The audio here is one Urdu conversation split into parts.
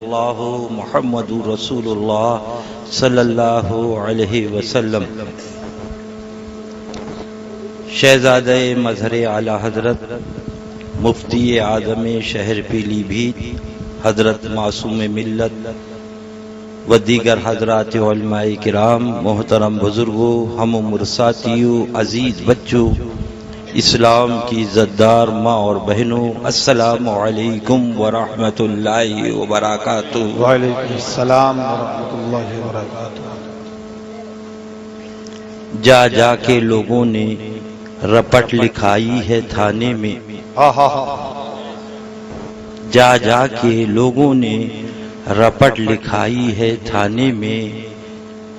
اللہ محمد رسول اللہ صلی اللہ علیہ وسلم۔ شہزادہ مظہر اعلیٰ حضرت مفتی اعظم شہر پیلی بھیت حضرت معصوم ملت و دیگر حضرات علماء کرام، محترم بزرگوں، ہم عمر ساتھیوں، عزیز بچوں، اسلام کی عزتدار ماں اور بہنوں، السلام علیکم ورحمۃ اللہ وبرکاتہ۔ وعلیکم السلام ورحمۃ اللہ وبرکاتہ۔ جا جا کے لوگوں نے رپٹ لکھائی ہے تھانے میں، جا جا کے لوگوں نے رپٹ لکھائی ہے تھانے میں،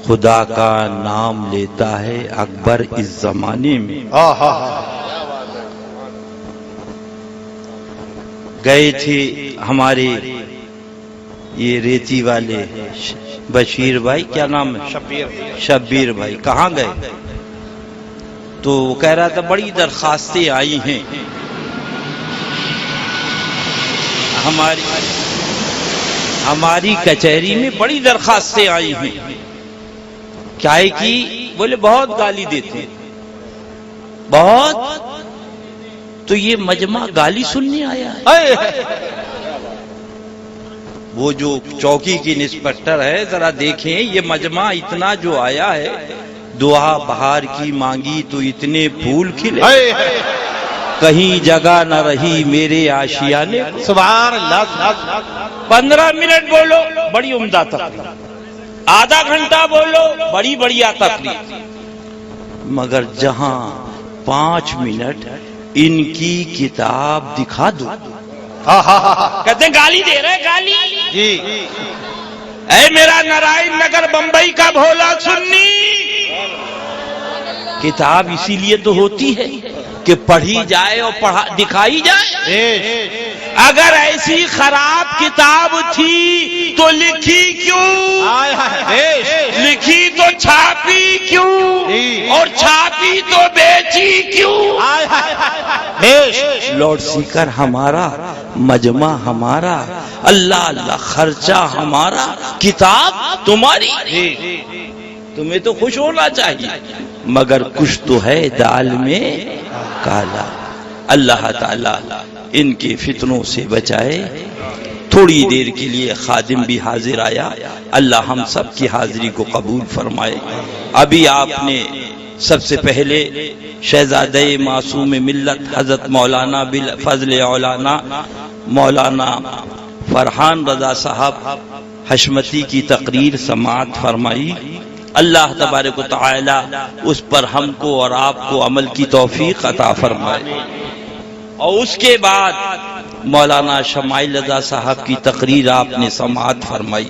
خدا کا نام لیتا ہے اکبر اس زمانے میں۔ گئے تھے ہمارے یہ ریتی والے بشیر بھائی، کیا نام ہے، شبیر بھائی، کہاں گئے؟ تو وہ کہہ رہا تھا بڑی درخواستیں آئی ہیں ہماری کچہری میں، بڑی درخواستیں آئی ہیں۔ کیا ہے کہ بولے بہت گالی دیتے ہیں، بہت۔ تو یہ مجمع گالی سننے آیا ہے؟ وہ جو چوکی کی انسپکٹر ہے، ذرا دیکھیں یہ مجمع اتنا جو آیا ہے، دعا بہار کی مانگی تو اتنے پھول کھلے، کہیں جگہ نہ رہی میرے آشیانے۔ سبحان اللہ۔ 15 منٹ بولو بڑی عمدہ تقریر، آدھا گھنٹہ بولو بڑی بڑھیا تقریر، مگر جہاں 5 منٹ ان کی کتاب دکھا دو، کہتے ہیں گالی دے رہے، گالی جی۔ اے میرا نارائن نگر بمبئی کا بھولا سنی، کتاب اسی لیے تو ہوتی ہے کہ پڑھی جائے اور دکھائی جائے۔ اگر ایسی خراب کتاب تھی تو لکھی کیوں؟ لکھی تو چھاپی کیوں؟ اور چھاپی تو بیچی کیوں؟ لاؤڈ اسپیکر ہمارا، مجمع ہمارا، اللہ اللہ خرچہ ہمارا، کتاب تمہاری۔ تمہیں تو خوش ہونا چاہیے، مگر کچھ تو ہے دال میں کالا۔ اللہ تعالی ان کے فتنوں سے بچائے۔ تھوڑی دیر کے لیے خادم بھی حاضر آیا، اللہ ہم سب کی حاضری کو قبول فرمائے۔ ابھی آپ نے سب سے پہلے شہزادہ معصوم ملت حضرت مولانا بالفضل اولانا مولانا فرحان رضا صاحب حشمتی کی تقریر سماعت فرمائی۔ اللہ تبارک و تعالی اس پر ہم کو اور آپ کو عمل کی توفیق عطا فرمائے۔ اور اس کے بعد مولانا شمائل رضا صاحب کی تقریر آپ نے سماعت فرمائی۔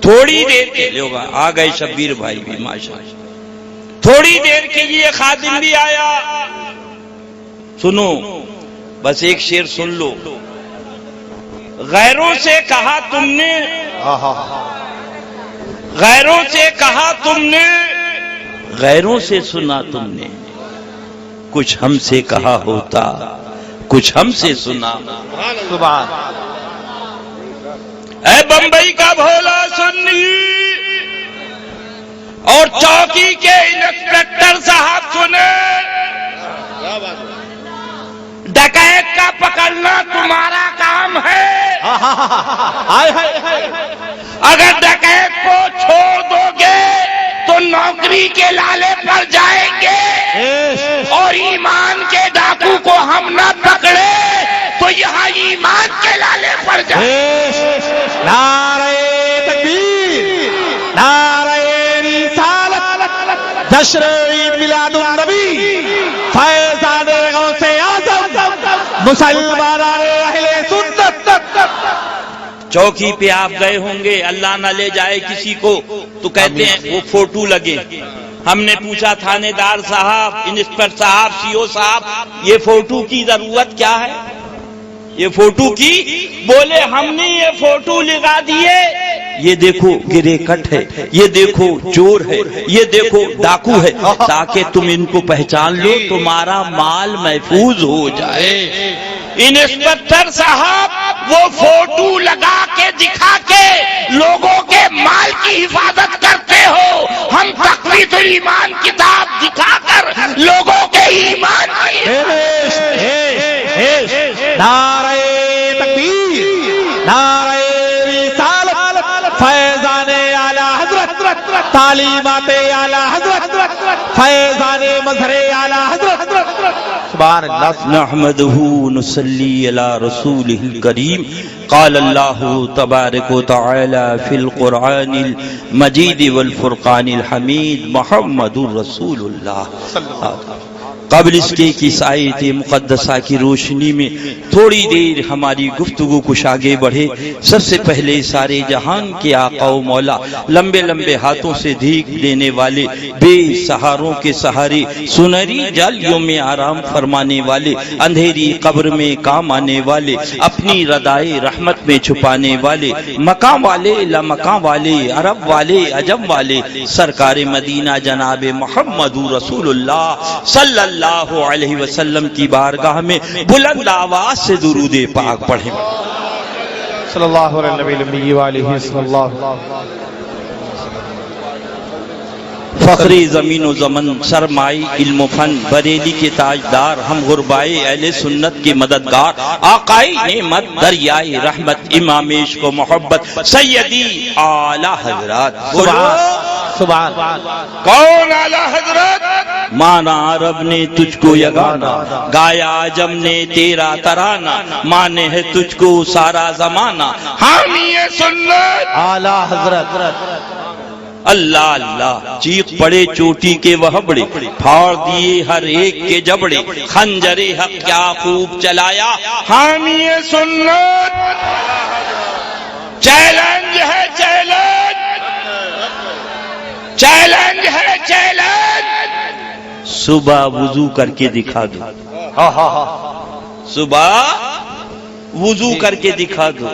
تھوڑی دیر کے لیے آ گئے شبیر بھائی بھی ماشاءاللہ، تھوڑی دیر کے لیے خادم بھی آیا۔ سنو بس ایک شعر سن لو۔ غیروں سے کہا تم نے، غیروں سے کہا تم نے، غیروں سے سنا تم نے، کچھ ہم سے کہا ہوتا، کچھ ہم سے سنا۔ سبحان اے بمبئی کا بھولا سنی اور چوکی کے انسپکٹر صاحب سنے، ڈکیت کا پکڑنا تمہارا کام ہے۔ اگر ڈکیت کو چھوڑ دو گے تو نوکری کے لالے پر جائیں گے، اور ایمان کے ڈاکو کو ہم نہ پکڑے تو یہاں ایمان کے لالے پر جائیں۔ نعرہ تکبیر، نعرہ رسالت، جشن عید میلاد النبی، فیضان غوث اعظم، مسلمان اہل سنت۔ چوکی پہ آپ گئے ہوں گے، اللہ نہ لے جائے کسی کو تو کہتے ہیں وہ فوٹو لگے۔ ہم نے پوچھا تھانے دار صاحب، انسپکٹر صاحب، سی او صاحب، یہ فوٹو کی ضرورت کیا ہے؟ یہ فوٹو کی؟ بولے ہم نے یہ فوٹو لگا دیے، یہ دیکھو گرے کٹ ہے، یہ دیکھو چور ہے، یہ دیکھو ڈاکو ہے، تاکہ تم ان کو پہچان لو، تمہارا مال محفوظ ہو جائے۔ انسپکٹر صاحب وہ فوٹو لگا کے دکھا کے لوگوں کے مال کی حفاظت کرتے ہو، ہم تقویت الایمان کتاب دکھا کر لوگوں کے ایمان نعرہ تکبیر، نعرہ رسالت، فیضان اعلی حضرت، تعلیمات اعلی حضرت، فیضان مظہر اعلی حضرت، سبحان اللہ۔ نحمده نصلی علی رسولہ الکریم، قال اللہ تبارک و تعالی فی القرآن المجید والفرقان الحمید، محمد رسول اللہ۔ قبل اس کے کہ آیت مقدسہ کی روشنی میں تھوڑی دیر ہماری گفتگو کچھ آگے بڑھے، سب سے پہلے سارے جہان کے آقا و مولا، لمبے لمبے ہاتھوں سے دھیک دینے والے، بے سہاروں کے سہارے، سنہری جالیوں میں آرام فرمانے والے، اندھیری قبر میں کام آنے والے، اپنی ردائے رحمت میں چھپانے والے، مقام والے لامقام والے، عرب والے عجم والے، سرکار مدینہ جناب محمد رسول اللہ صلی اللہ علیہ وسلم کی بارگاہ میں بلند آواز سے درود پاک پڑھیں۔ صلی اللہ علیہ نبی الامی وآلہ صلی اللہ۔ فخری زمین و زمن، سرمائی علم و فن، بریلی کے تاجدار، ہم غربائے اہل سنت کے مددگار، آقائی نعمت دریائے رحمت، امام عشق و محبت، سیدی اعلی حضرات۔ سبحان کون اعلی حضرت؟ مانا عرب نے تجھ کو یگانا، گایا عجم نے تیرا ترانہ، مانے ہے تجھ کو سارا زمانہ، حامی سنت اعلی حضرت۔ اللہ اللہ، چیخ پڑے چوٹی کے وہ بڑے، پھاڑ دیے ہر ایک کے جبڑے، خنجر حق کیا خوب چلایا، حامی سنت۔ چیلنج ہے چیلنج، چیلنج ہے چیلنج، صبح وضو کر کے دکھا دو، صبح وضو کر کے دکھا دو۔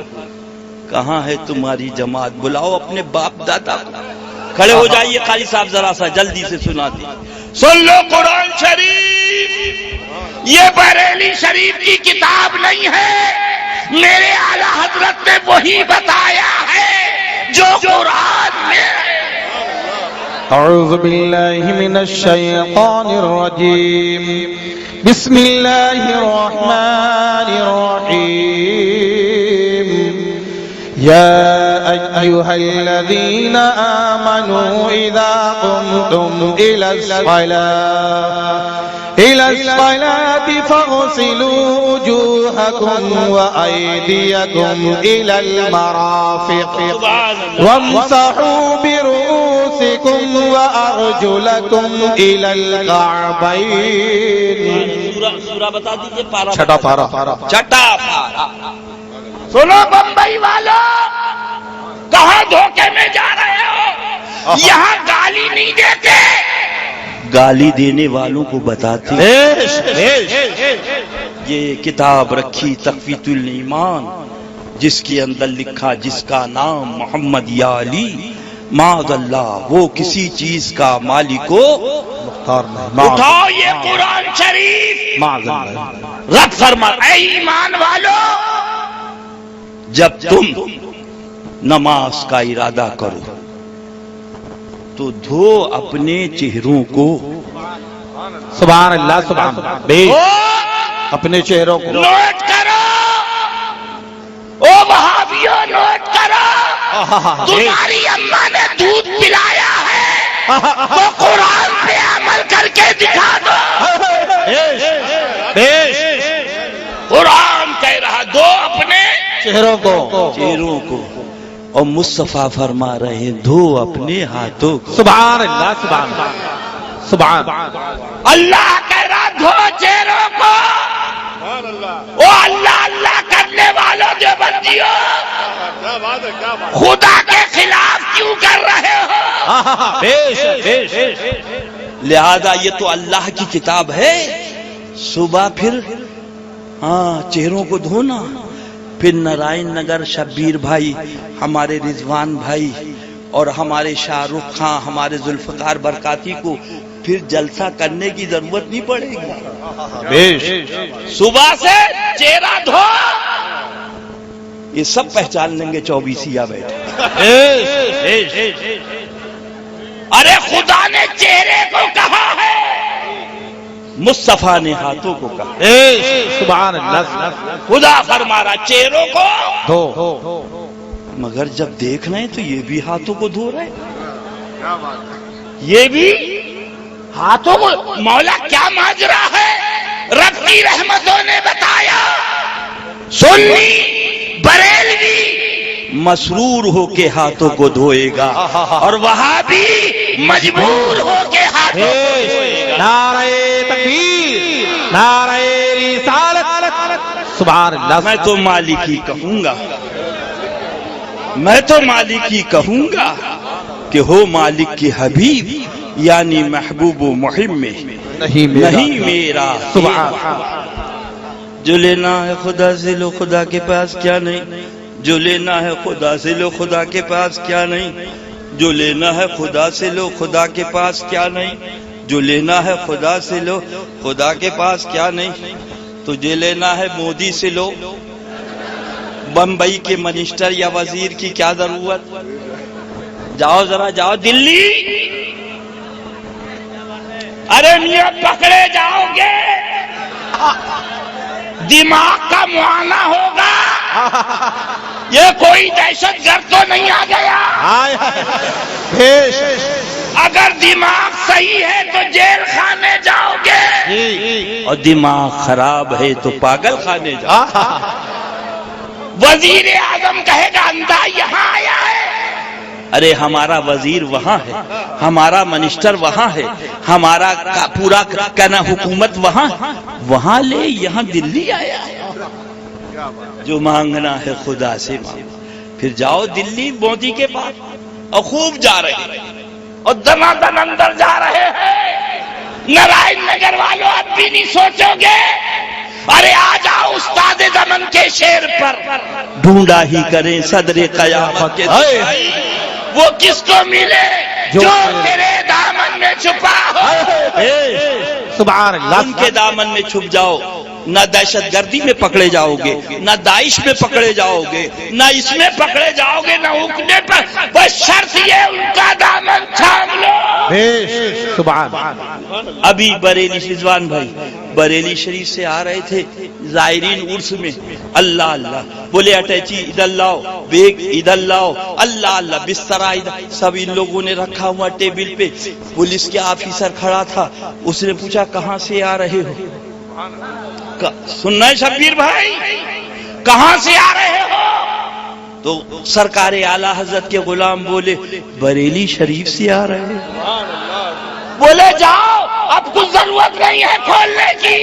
کہاں ہے تمہاری جماعت؟ بلاؤ اپنے باپ دادا کو۔ کھڑے ہو جائیے قاری صاحب، ذرا سا جلدی سے سنا دی۔ سن لو قرآن شریف، یہ بریلی شریف کی کتاب نہیں ہے، میرے اعلیٰ حضرت نے وہی بتایا ہے جو قرآن میں۔ اعوذ باللہ من الشیطان الرجیم، بسم اللہ الرحمن الرحیم، یا ایہا الذین آمنوا اذا قمتم الى الصلاة فاغسلوا وجوہکم وأیدیکم الى المرافق وامسحوا برؤوسکم وأرجلکم الى الکعبین۔ سورہ بتا دیجئے، پارا چھٹا پارا، چھٹا پارا۔ سنو بمبئی والوں، کہاں دھوکے میں جا رہے ہو؟ یہاں گالی نہیں دیتے، گالی دینے والوں کو بتاتے۔ یہ کتاب رکھی تقویت الایمان، جس کے اندر لکھا جس کا نام محمد یا علی، معاذ اللہ وہ کسی چیز کا مالک کو مختار نہیں۔ اٹھاؤ یہ قرآن شریف، معاذ اللہ۔ رب فرما اے ایمان والو، جب تم نماز کا ارادہ کرو تو دھو اپنے چہروں کو، سبحان اللہ، سبحان اللہ، بے اپنے چہروں کو نوٹ کرو، او وہابیوں نوٹ کرو، تمہاری اماں نے دودھ پلایا ہے تو قرآن پہ عمل کر کے دکھا دو۔ قرآن کہہ رہا دو اپنے چہروں کو، اور مصطفیٰ فرما رہے دھو اپنے ہاتھوں کو۔ سبحان اللہ، سبحان اللہ، سبحان اللہ کہہ رہا دھو چہروں کو۔ او اللہ اللہ کرنے والوں جو بندیوں، خدا کے خلاف کیوں کر رہے ہو؟ لہذا یہ تو اللہ کی کتاب ہے، صبح پھر چہروں کو دھونا، پھر نارائن نگر شبیر بھائی، ہمارے رضوان بھائی اور ہمارے شاہ رخ خان، ہمارے ذوالفقار برکاتی کو پھر جلسہ کرنے کی ضرورت نہیں پڑے گی. بیش صبح سے چہرہ دھو، یہ سب پہچان لیں گے 24 بیٹھے. ارے خدا نے چہرے کو کہا ہے، مصطفیٰ نے ہاتھوں کو کہا. سبحان اللہ. خدا فرما رہا چہروں کو دو. مگر جب دیکھ رہے ہیں تو یہ بھی ہاتھوں کو دھو رہے ہیں، یہ بھی ہاتھوں کو. مولا کیا ماجرا ہے؟ رب کی رحمتوں نے بتایا سنی بریلوی مسرور ہو کے ہاتھوں کو دھوئے گا اور وہاں بھی مجبور ہو کے ہاتھوں کو دھوئے گا. نعرہ تکبیر، نعرہ رسالت. سبحان اللہ. میں تو مالکی کہوں گا، میں تو مالکی کہوں گا کہ ہو مالک کی حبیب، یعنی محبوب و محب میں نہیں میرا. جو لینا ہے خدا سے لو، خدا کے پاس کیا نہیں. جو لینا ہے خدا سے لو، خدا کے پاس کیا نہیں. جو لینا ہے خدا سے لو، خدا کے پاس کیا نہیں. جو لینا ہے خدا سے لو، خدا کے پاس کیا نہیں. تجھے لینا ہے مودی سے لو، بمبئی کے منسٹر یا وزیر کی کیا ضرورت. جاؤ ذرا جاؤ دلی، ارے میاں پکڑے جاؤ گے، دماغ کا معائنہ ہوگا. یہ کوئی دہشت گرد تو نہیں آ گیا. اگر دماغ صحیح ہے تو جیل خانے جاؤ گے، اور دماغ خراب ہے تو پاگل خانے جاؤ. وزیر اعظم کہے گا اندھا یہاں آیا ہے. ارے ہمارا وزیر وہاں ہے، ہمارا منسٹر وہاں ہے، ہمارا پورا کہنا حکومت وہاں لے، یہاں دلی آیا ہے. جو مانگنا ہے خدا سے مانگو. پھر جاؤ دلی مودی کے پاس، اور خوب جا رہے ہیں اور دنا دن اندر جا رہے ہیں. نارائن نگر والوں اب بھی نہیں سوچو گے. ارے آ جاؤ استاد زمن کے شیر پر، ڈھونڈا ہی کریں صدر قیامت کے. وہ کس کو ملے جو تیرے دامن میں چھپا ہو. سبحان اللہ. ان کے دامن میں چھپ جاؤ، نہ دہشت گردی میں پکڑے جاؤ گے، نہ داعش میں پکڑے جاؤ گے، نہ اس میں پکڑے جاؤ گے، نہ حکمے پر. بس شرط یہ ان کا دامن تھام لو. سبحان. ابھی بریلی رضوان بھائی بریلی شریف سے آ رہے تھے زائرین عرس میں. اللہ اللہ بولے اٹیچی ادھر لاؤ، بیگ ادھر لاؤ. اللہ اللہ بستر ادھر. سب ان لوگوں نے رکھا ہوا ٹیبل پہ. پولیس کے آفیسر کھڑا تھا، اس نے پوچھا کہاں سے آ رہے ہو. سننا ہے شبیر بھائی، کہاں سے آ رہے ہو؟ تو سرکار اعلیٰ حضرت کے غلام بولے بریلی شریف سے آ رہے ہیں. بولے جاؤ، اب کچھ ضرورت نہیں ہے کھولنے کی.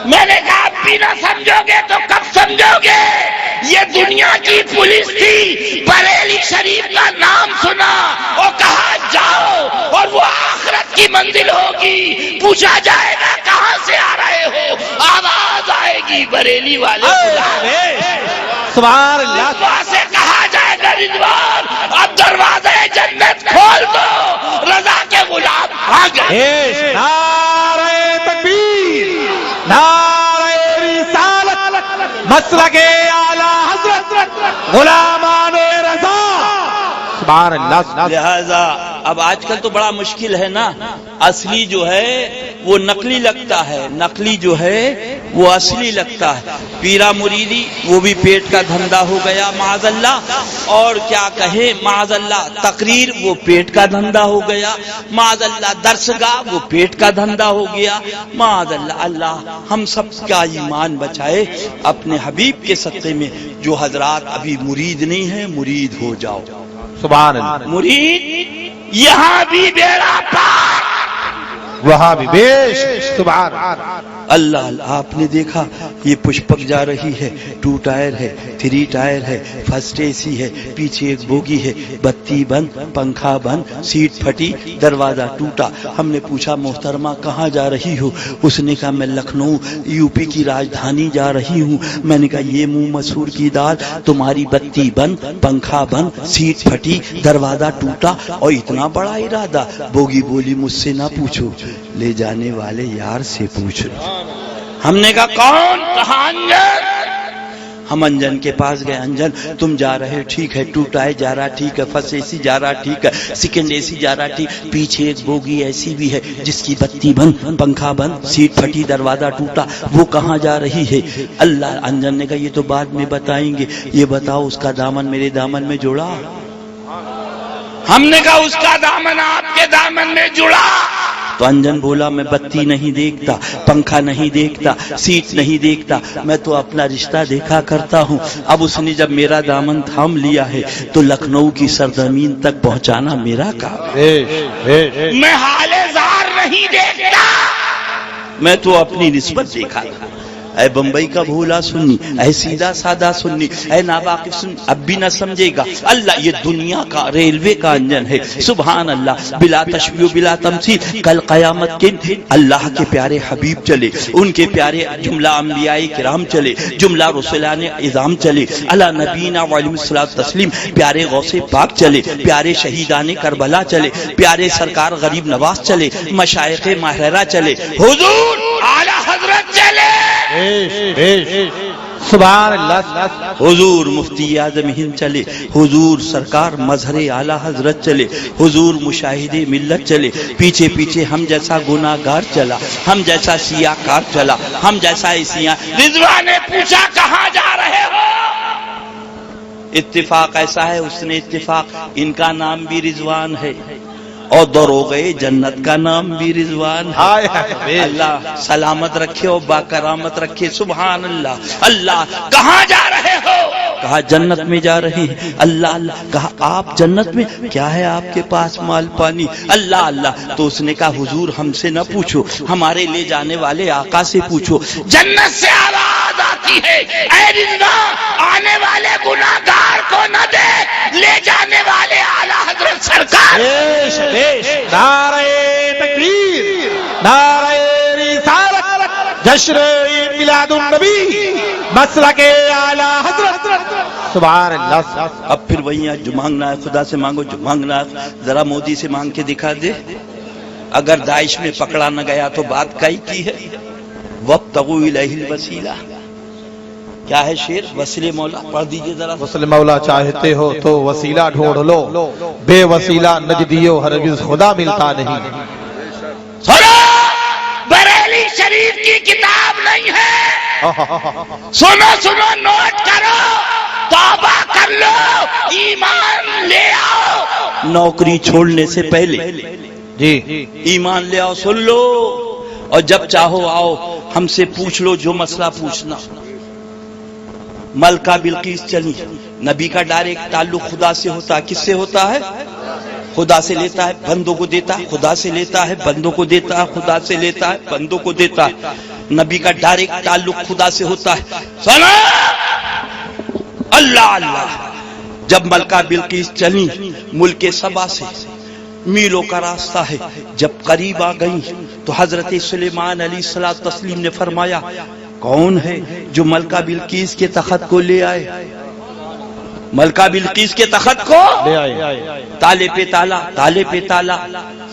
میں نے کہا اب بھی نہ سمجھو گے تو کب سمجھو گے. یہ دنیا کی پولیس تھی، بریلی شریف کا نام سنا اور کہا جاؤ، اور وہ آخرت کی منزل ہوگی. پوچھا جائے گا کہاں سے آ رہے ہو، آواز آئے گی بریلی والے. سبحان اللہ. وہاں سے کہا جائے گا رضوان اب دروازے جنت کھول دو، رضا کے غلام آ گئے. نعرہ تکبیر، نعرہ رسالت، مسلک اعلیٰ حضرت غلامان رضا. سبحان اللہ. لہذا اب آج کل تو بڑا مشکل ہے نا، اصلی جو ہے وہ نقلی لگتا ہے، نقلی جو ہے وہ اصلی لگتا ہے. پیرا مریدی وہ بھی پیٹ کا دھندا ہو گیا معاذ اللہ. اور کیا کہیں معاذ اللہ، تقریر وہ پیٹ کا دھندا ہو گیا معاذ اللہ. درسگاہ وہ پیٹ کا دھندا ہو گیا معاذ اللہ. اللہ ہم سب کا ایمان بچائے اپنے حبیب کے صدقے میں. جو حضرات ابھی مرید نہیں ہیں مرید ہو جاؤ. سبحان اللہ. مرید یہاں بھی بیڑا پار، وہاں بھی بیش. سبحان. اللہ آپ نے دیکھا یہ پشپک جا رہی ہے، 2 ٹائر ہے، 3 ٹائر ہے، فرسٹ اے سی ہے، پیچھے ایک بوگی ہے، بتی بند، پنکھا بند، سیٹ پھٹی، دروازہ ٹوٹا۔ ہم نے پوچھا محترمہ کہاں جا رہی ہو؟ اس نے کہا میں لکھنؤ یو پی کی راجدھانی جا رہی ہوں۔ میں نے کہا یہ منہ مسور کی دال، تمہاری بتی بند، پنکھا بند، سیٹ پھٹی، دروازہ ٹوٹا اور اتنا بڑا ارادہ۔ بوگی بولی مجھ سے نہ پوچھو، لے جانے والے یار سے پوچھ لو۔ ہم نے کہا کون؟ کہاں انجن؟ ہم انجن کے پاس گئے۔ انجن تم جا رہے ٹھیک ہے، 2 ٹائر جا رہا ٹھیک ہے، فرسٹ اے سی جا رہا ٹھیک ہے، سیکنڈ اے سی جا رہا ٹھیک، پیچھے ایک بوگی ایسی بھی ہے جس کی بتی بند، پنکھا بند، سیٹ پھٹی، دروازہ ٹوٹا، وہ کہاں جا رہی ہے؟ اللہ۔ انجن نے کہا یہ تو بعد میں بتائیں گے، یہ بتاؤ اس کا دامن میرے دامن میں جڑا؟ ہم نے کہا اس کا دامن آپ کے دامن میں جڑا؟ تو انجن بولا میں بتی نہیں دیکھتا، پنکھا نہیں دیکھتا، سیٹ نہیں دیکھتا، میں تو اپنا رشتہ دیکھا کرتا ہوں۔ اب اس نے جب میرا دامن تھام لیا ہے تو لکھنؤ کی سرزمین تک پہنچانا میرا کام ہے۔ میں حال زار نہیں دیکھتا، میں تو اپنی نسبت دیکھا تھا۔ اے بمبئی کا بھولا سنی، اے سیدھا سادہ سنی، اے ناواقف سنی، اب بھی نہ سمجھے گا۔ اللہ یہ دنیا کا ریلوے کا انجن ہے، سبحان اللہ، بلا تشبیہ بلا تمثیل۔ کل قیامت کے اللہ کے پیارے حبیب چلے، ان کے پیارے جملہ انبیاء کرام چلے، جملہ رسولان اعظام چلے، علی نبینا وعلیہ الصلوۃ والتسلیم، پیارے غوث پاک چلے، پیارے شہیدان کربلا چلے، پیارے سرکار غریب نواز چلے، مشائخ ماہرہ چلے، حضور اعلی حضرت چلے، سبحان اللہ، حضور مفتی اعظم ہند چلے، حضور سرکار مظہر اعلی حضرت چلے، حضور مشاہد ملت چلے، پیچھے پیچھے ہم جیسا گناہگار چلا، ہم جیسا سیاہ کار چلا، ہم جیسا سیاہ۔ رضوان نے پوچھا کہاں جا رہے ہو؟ اتفاق ایسا ہے، اس نے اتفاق، ان کا نام بھی رضوان ہے اور دروغے جنت کا نام بھی رضوان ہے۔ اللہ سلامت رکھے اور باکرامت رکھے، سبحان اللہ۔ اللہ کہاں جا رہے ہو؟ کہا جنت میں جا رہے ہیں۔ اللہ اللہ، کہا آپ جنت میں؟ کیا ہے آپ کے پاس مال پانی؟ اللہ اللہ۔ تو اس نے کہا حضور ہم سے نہ پوچھو، ہمارے لے جانے والے آقا سے پوچھو۔ جنت سے آواز آتی ہے، اے رضوان آنے والے گناہگار کو نہ دے، لے جانے والے اعلیٰ حضرت سرکار۔ نعرہ تکبیر، نعرہ رسالت، جشن میلاد النبی، مسلک اعلی حضرت، سبحان اللہ۔ اب پھر وہیں جو مانگنا ہے خدا سے مانگو، جو مانگنا ہے ذرا مودی سے مانگ کے دکھا دے۔ اگر داعش میں پکڑا نہ گیا تو بات کئی کی ہے، وابتغوا الیہ الوسیلہ۔ کیا ہے شعر؟ وسیلے مولا پڑھ دیجئے ذرا۔ وصل مولا چاہتے ہو تو وسیلہ ڈھونڈ لو، بے وسیلہ نجدیو ہرگز خدا ملتا نہیں۔ سنو، بریلی شریف کی کتاب نہیں ہے، سنو سنو، نوٹ کرو، توبہ کر لو، ایمان لے آؤ۔ نوکری چھوڑنے سے پہلے جی ایمان لے آؤ، سن لو، اور جب چاہو آؤ ہم سے پوچھ لو جو مسئلہ پوچھنا۔ ملکہ بلقیس چلی، نبی کا ڈائریکٹ تعلق خدا سے ہوتا ہے، کس سے ہوتا ہے؟ خدا سے لیتا ہے، بندوں کو دیتا ہے، خدا سے لیتا ہے، بندوں کو دیتا ہے، خدا سے لیتا ہے، بندوں کو دیتا ہے۔ نبی کا ڈائریکٹ تعلق خدا سے ہوتا ہے۔ سنا اللہ اللہ۔ جب ملکہ بلقیس چلی ملک سبا سے، میلوں کا راستہ ہے، جب قریب آ گئی تو حضرت سلیمان علیہ الصلوۃ والتسلیم نے فرمایا کون ہے جو ملکہ بلقیس کے تخت کو لے آئے؟ ملکہ بلقیس کے تخت کو لے آئے، تالے پہ تالا، تالے پہ تالا،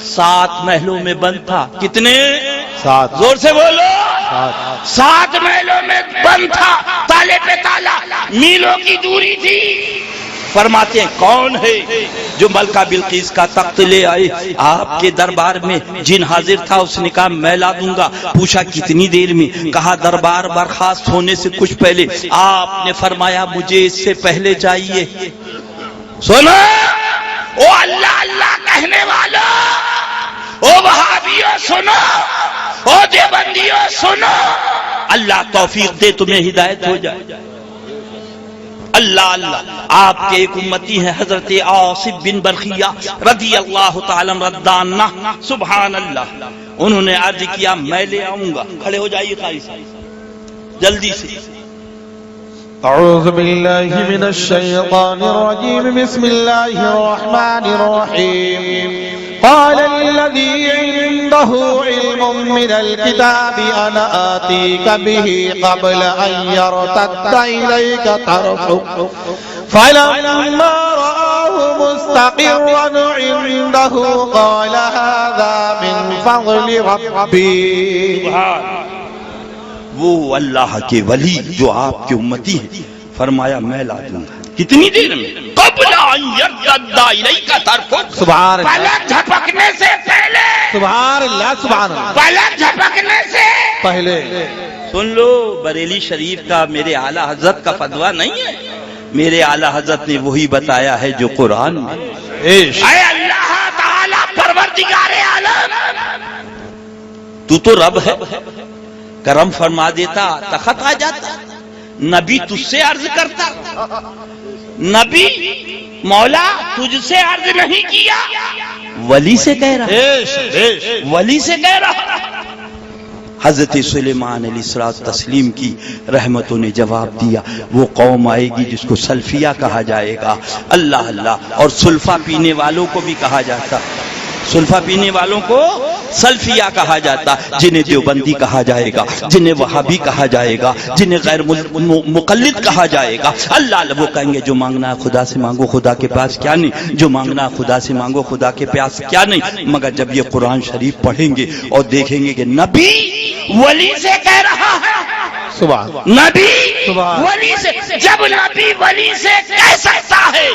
7 محلوں میں بند تھا۔ کتنے؟ 7۔ زور سے بولو۔ 7 محلوں میں بند تھا، تالے پہ تالا، میلوں کی دوری تھی۔ فرماتے ہیں کون ہے جو ملکہ بلقیس کا تخت لے آئے؟ آپ کے دربار میں جن حاضر تھا اس نے کہا میں لا دوں گا۔ پوچھا کتنی دیر میں؟ کہا دربار برخاست ہونے سے کچھ پہلے۔ آپ نے فرمایا مجھے اس سے پہلے چاہیے۔ سنو او اللہ اللہ کہنے والا، او وہابیوں سنو، او دیوبندیوں سنو، اللہ توفیق دے تمہیں ہدایت ہو جائے۔ اللہ اللہ، آپ کے ایک امتی ہیں حضرت عاصب بن برخیہ رضی اللہ تعالی عنہ، سبحان اللہ۔ انہوں نے عرض کیا میں لے آؤں گا. کھڑے ہو جائیے قاری صاحب جلدی سے. اعوذ باللہ من الشیطان الرجیم بسم اللہ الرحمن الرحیم قال الذي عنده علم من الكتاب انا آتيك به قبل ان يرتد اليك طرفك فلما رآه مستقرا عنده قال هذا من فضل ربي. وہ اللہ کے ولی جو آپ کی امتی ہے فرمایا میں لا دوں گا. کتنی دیر میں؟ قبل ان یرتد الیک طرفک. سبحان اللہ. پلک جھپکنے سے پہلے. سبحان اللہ سبحان اللہ. پلک جھپکنے سے پہلے. سن لو بریلی شریف کا میرے اعلیٰ حضرت کا فتویٰ نہیں ہے. میرے اعلیٰ حضرت نے وہی بتایا ہے جو قرآن میں. اے اللہ تعالی پروردگار عالم تو رب ہے، کرم فرما دیتا تخت آ جاتا. نبی تجھ سے عرض کرتا، نبی مولا تجھ سے عرض نہیں کیا، ولی سے کہہ رہا، ولی سے کہہ رہا. حضرت سلیمان علیہ الصلوۃ تسلیم کی رحمتوں نے جواب دیا وہ قوم آئے گی جس کو سلفیہ کہا جائے گا. اللہ اللہ. اور سلفا پینے والوں کو بھی کہا جاتا، سلفا پینے والوں کو سلفیہ کہا جاتا، جنہیں دیوبندی کہا جائے گا، جنہیں وہابی کہا جائے گا، جنہیں غیر مقلد کہا جائے گا. اللہ اللہ. وہ کہیں گے جو مانگنا ہے خدا سے مانگو، خدا کے پاس کیا نہیں، جو مانگنا ہے خدا سے مانگو، خدا کے پاس کیا نہیں. مگر جب یہ قرآن شریف پڑھیں گے اور دیکھیں گے کہ نبی ولی سے کہہ رہا ہے، سبحان نبی ولی سے، جب نبی ولی سے کہہ سکتا ہے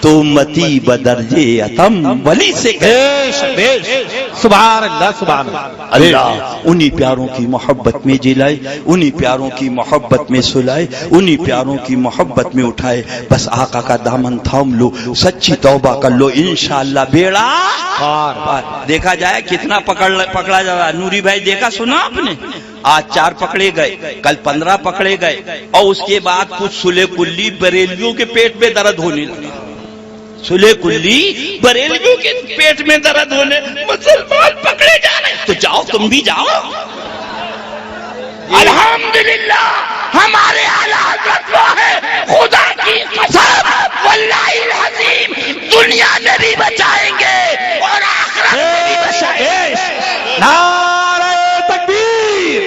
تو امتی بدرجے اتم ولی سے سبحان اللہ سبحان اللہ. اللہ انہی پیاروں کی محبت میں جلائے، انہی پیاروں کی محبت میں سلائے، انہی پیاروں کی محبت میں اٹھائے. بس آقا کا دامن تھام لو، سچی توبہ کر لو، انشاءاللہ بیڑا پار. دیکھا جائے کتنا پکڑا جا رہا. نوری بھائی دیکھا سنا آپ نے؟ آج 4 پکڑے گئے، کل 15 پکڑے گئے، اور اس کے بعد کچھ سلے کلی بریلیوں کے پیٹ میں درد ہونے لگا. سلے کلی بریلیوں کے پیٹ میں درد ہونے، مسلمان پکڑے جا رہے. تو جاؤ تم بھی جاؤ. الحمدللہ ہمارے اعلیٰ حضرت وہ ہے، خدا کی قسم واللہ العظیم دنیا میں بھی بچائیں گے اور آخرت میں بھی بچائیں گے. نعرہ تکبیر،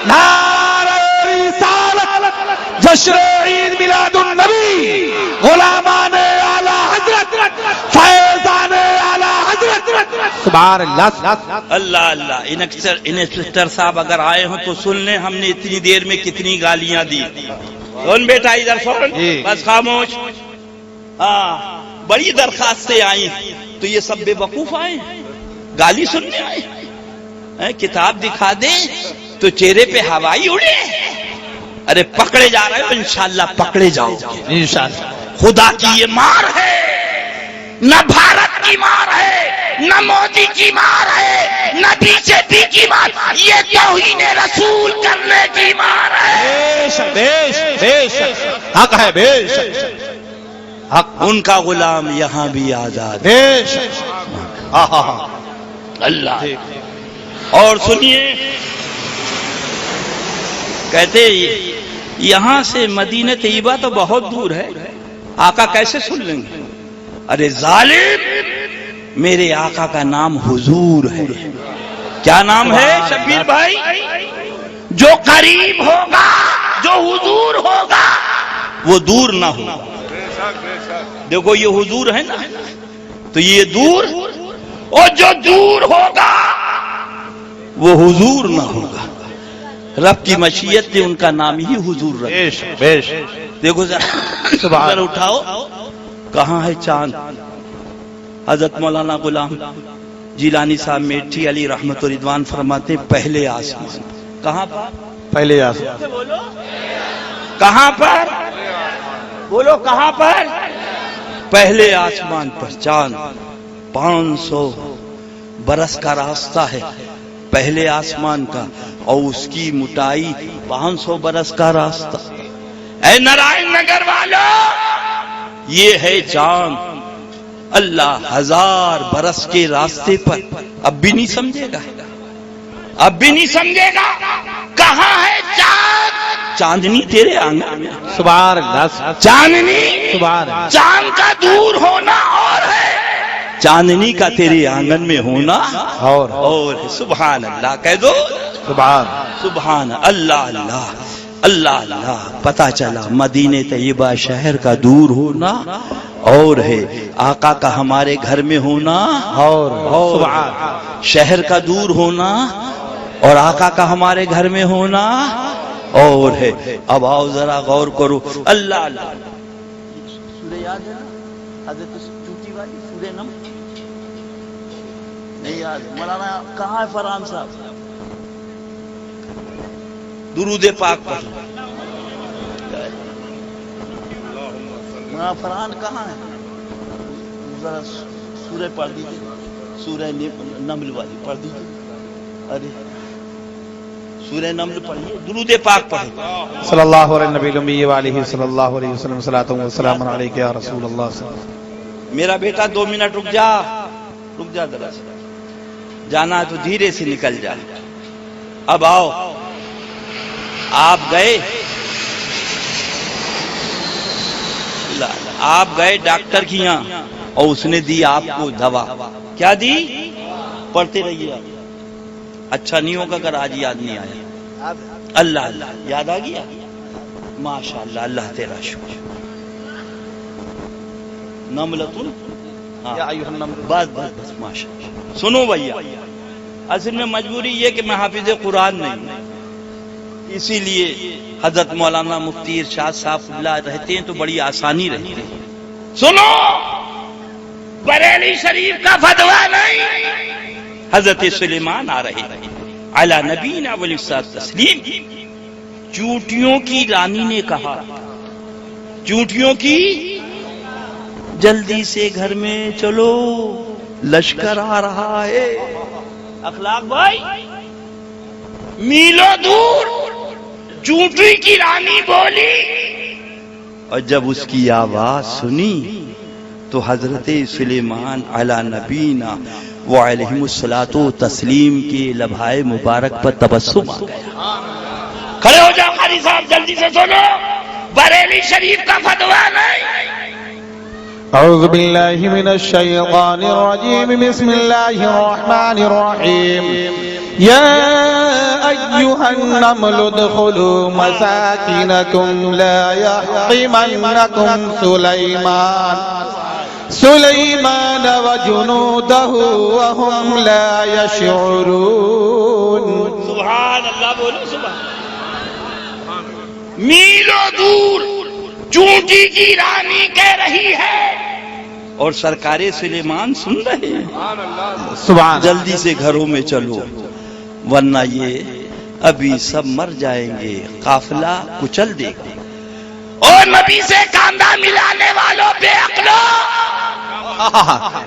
نعرہ رسالت، جشن عید میلاد النبی، غلامان اعلیٰ حضرت، فیضان اعلیٰ حضرت. سبحان اللہ. اللہ اللہ. انسپکٹر صاحب اگر آئے ہوں تو سن لیں ہم نے اتنی دیر میں کتنی گالیاں دی. کون بیٹا ادھر فوراً بس خاموش. بڑی درخواستیں آئی تو یہ سب بے وقوف آئے گالی سننے آئے. کتاب دکھا دیں تو چہرے پہ ہوائی اڑے. ارے پکڑے جا رہے ہو، انشاءاللہ پکڑے جاؤ انشاءاللہ. خدا کی یہ مار ہے، نہ بھارت کی مار ہے، نہ مودی کی مار ہے، نہ بی جے پی کی مار، یہ توہین رسول کرنے کی مار ہے. بے شک حق ہے، بے شک حق. ان کا غلام یہاں بھی آزاد ہے. بے شک. اللہ. اور سنیے کہتے یہاں سے مدینہ طیبہ تو بہت دور ہے، آقا کیسے سن لیں گے؟ ارے ظالم، میرے آقا کا نام حضور ہے. کیا نام ہے شبیر بھائی؟ جو قریب ہوگا، جو حضور ہوگا وہ دور نہ ہوگا. دیکھو یہ حضور ہے نا، تو یہ دور، اور جو دور ہوگا وہ حضور نہ ہوگا. رب کی مشیت نے ان کا نام ہی حضور رکھا. دیکھو ذرا اٹھاؤ، کہاں ہے چاند؟ حضرت مولانا غلام جیلانی صاحب میٹھی علی رحمت و رضوان فرماتے پہلے آسمان. کہاں پر؟ پہلے آسمان. کہاں پر؟ بولو کہاں پر؟ پہلے آسمان پر چاند. 500 برس کا راستہ ہے پہلے آسمان کا، اور اس کی موٹائی 500 برس کا راستہ. اے نارائن نگر والو، یہ ہے چاند. اللہ 1000 برس کے راستے پر اب بھی نہیں سمجھے گا. اب بھی نہیں سمجھے گا؟ کہاں ہے چاند؟ چاندنی تیرے آنگن میں. سبحان اللہ. چاندنی سبحان اللہ. چاند کا دور ہونا اور ہے، چاندنی کا تیرے آنگن میں ہونا اور ہے. سبحان اللہ کہہ دو. سبحان اللہ. اللہ اللہ اللہ. پتہ چلا مدینہ طیبہ شہر کا دور ہونا اور ہے، آقا کا ہمارے گھر میں ہونا اور شہر کا دور ہونا اور آقا کا ہمارے گھر میں ہونا اور ہے. اب آؤ ذرا غور کرو. اللہ اللہ. سورہ یاد ہے نا حضرت چوٹی والی سورہ نمل؟ نہیں یاد. مولانا کہاں ہے فرحان صاحب؟ درود پاک پڑھ. مولانا فرحان کہاں ہے؟ ذرا سورہ پڑھ دیجیے، سورہ نمل والی پڑھ دیجیے. ارے سورہ نمل پڑھیے، درود پاک پڑھیں. صلی اللہ علیہ نبی الامی وآلہ صلی اللہ علیہ وسلم. صلاۃ و سلام علیک یا رسول اللہ. میرا بیٹا 2 منٹ رک جا ذرا. جانا ہے تو دھیرے سے نکل جا. اب آؤ. آپ گئے ڈاکٹر کی یہاں اور اس نے دی آپ کو دوا. کیا دی؟ پڑھتے رہیے آپ. اچھا نہیں ہوگا اگر آج یاد نہیں آیا. اللہ اللہ. یاد آ گیا؟ ماشاء اللہ. اللہ تیرا شکر. نملتن. بس ماشاء اللہ. سنو بھیا، اصل میں مجبوری یہ کہ میں حافظ قرآن نہیں، اسی لیے حضرت مولانا مفتی ارشاد صاحب اللہ رہتے ہیں تو بڑی آسانی رہتی ہے. سنو، بریلی شریف کا فتویٰ نہیں، حضرت سلیمان آ رہے ہیں علی نبینا علیہ الصلوۃ والتسلیم. چونٹیوں کی رانی نے کہا، چونٹیوں کی جلدی سے گھر میں چلو، لشکر آ رہا ہے. اخلاق بھائی، میلوں دور چونٹی کی رانی بولی، اور جب اس کی آواز سنی تو حضرت سلیمان علی نبینا وعلیہ الصلوۃ والتسلیم کے لبھائے مبارک پر تبسم آ گیا. کھڑے ہو جاؤ قاری صاحب، جلدی سے سنو، بریلی شریف کا فتویٰ نہیں. اعوذ باللہ من الشیطان الرجیم. بسم اللہ الرحمن الرحیم. یا ایہا النمل ادخلوا مساکنکم لا یحطمنکم سلیمان وجنودہ وهم لا یشعرون. سبحان اللہ. بولو سبحان. میلوں دور چونٹی کی رانی کہہ رہی ہے اور سرکار سلیمان سن رہے ہیں. سبحان. جلدی سے گھروں میں چلو ورنہ یہ ابھی سب مر جائیں گے، قافلہ کچل دے گا. اور نبی سے کاندھا ملانے والوں بے عقلو،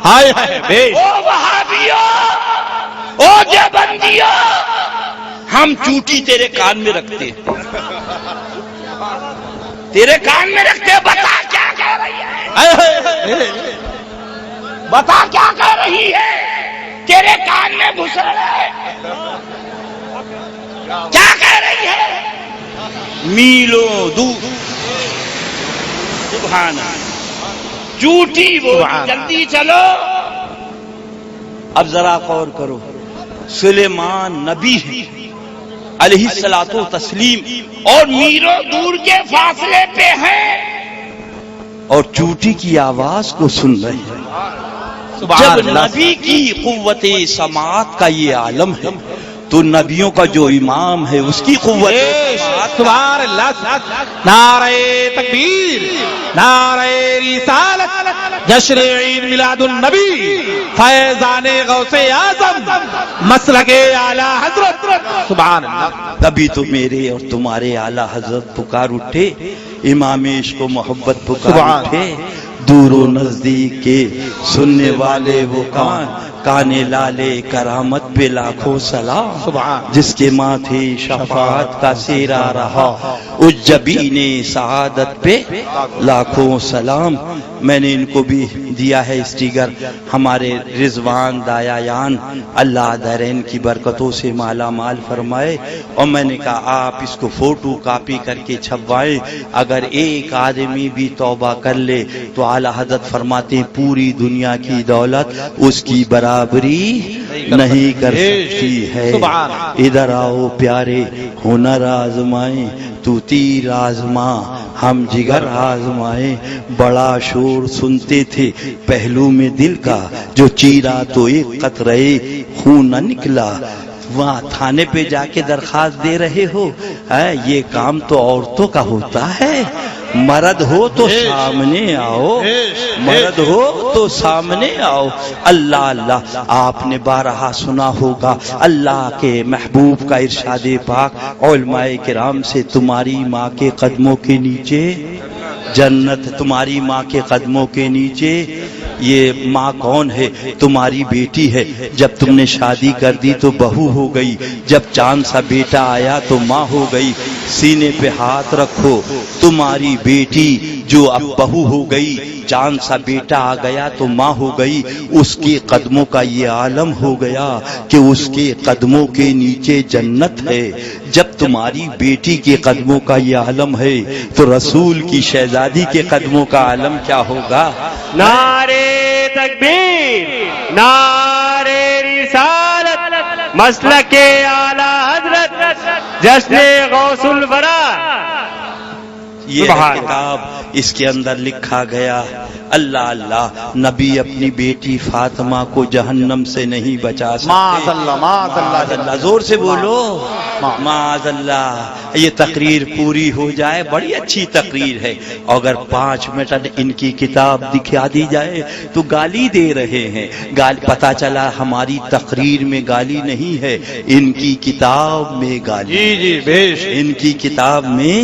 ہائے ہائے، او وہابیوں، او دیوبندیوں، ہم چوٹی تیرے کان میں رکھتے ہیں، تیرے کان میں رکھتے ہیں. بتا کیا کہہ رہی ہے؟ بتا کیا کہہ رہی ہے؟ تیرے کان میں گھس رہے، کیا کہہ رہی ہے؟ میلوں دور. سبحان اللہ. جھوٹی بولی، جلدی چلو. اب ذرا غور کرو، سلیمان نبی ہے علیہ الصلوۃ والتسلیم اور میلوں دور کے فاصلے پہ ہیں اور چوٹی کی آواز کو سن رہے ہیں. جب نبی کی قوت سماعت کا یہ عالم ہے تو نبیوں کا جو امام ہے اس کی قوت سبحان اللہ. نعرہ تکبیر، نعرہ رسالت، جشن عید میلاد النبی، فیضان غوث اعظم، مسلک اعلی حضرت. سبحان اللہ. تبھی تو میرے اور تمہارے اعلی حضرت پکار اٹھے، امام عشق و محبت پکار اٹھے. دور و نزدیک کے سننے والے وہ کان لالے کرامت پہ لاکھوں سلام، جس کے ماتھے شفاعت کا سیرا رہا، اس جبین سعادت پہ لاکھوں سلام. میں نے ان کو بھی دیا ہے اسٹیکر ہمارے رضوان دایایان، اللہ دارین کی برکتوں سے مالا مال فرمائے، اور میں نے کہا آپ اس کو فوٹو کاپی کر کے چھپوائیں، اگر ایک آدمی بھی توبہ کر لے تو اعلیٰ حضرت فرماتے ہیں پوری دنیا کی دولت اس کی برابری نہیں کر سکتی ہے۔ ادھر آؤ پیارے، ہنر آزمائیں، تو تیر آزما ہم جگر آزمائیں، بڑا شور سنتے تھے پہلو میں دل کا، جو چیرا تو ایک قطرے خون نہ نکلا، وہاں تھانے پہ جا کے درخواست دے رہے ہو، یہ کام تو عورتوں کا ہوتا ہے، مرد ہو تو سامنے آؤ، مرد ہو تو سامنے آؤ۔ اللہ اللہ، آپ نے بارہا سنا ہوگا اللہ کے محبوب کا ارشاد پاک علماء کرام سے، تمہاری ماں کے قدموں کے نیچے جنت، تمہاری ماں کے قدموں کے نیچے۔ یہ ماں کون ہے؟ تمہاری بیٹی ہے، جب تم نے شادی کر دی تو بہو ہو گئی، جب چاند سا بیٹا آیا تو ماں ہو گئی۔ سینے پہ ہاتھ رکھو، تمہاری بیٹی جو اب بہو ہو گئی، چاند سا بیٹا آ گیا تو ماں ہو گئی، اس کے قدموں کا یہ عالم ہو گیا کہ اس کے قدموں کے نیچے جنت ہے۔ جب تمہاری بیٹی کے قدموں کا یہ عالم ہے تو رسول کی شہزادی کے قدموں کا عالم کیا ہوگا؟ نعرے تکبیر، نعرے رسالت، مسلک اعلی حضرت، جشن غوث الورا۔ یہ کتاب، اس کے اندر لکھا گیا اللہ اللہ، نبی اپنی بیٹی فاطمہ کو جہنم سے نہیں بچا سکتے۔ معاذ اللہ، معاذ معاذ اللہ، زور سے بولو معاذ اللہ۔ یہ تقریر پوری ہو جائے، بڑی اچھی تقریر ہے، اگر 5 منٹ ان کی کتاب دکھا دی جائے تو گالی دے رہے ہیں، پتا چلا ہماری تقریر میں گالی نہیں ہے، ان کی کتاب میں گالی، جی جی بیش، ان کی کتاب میں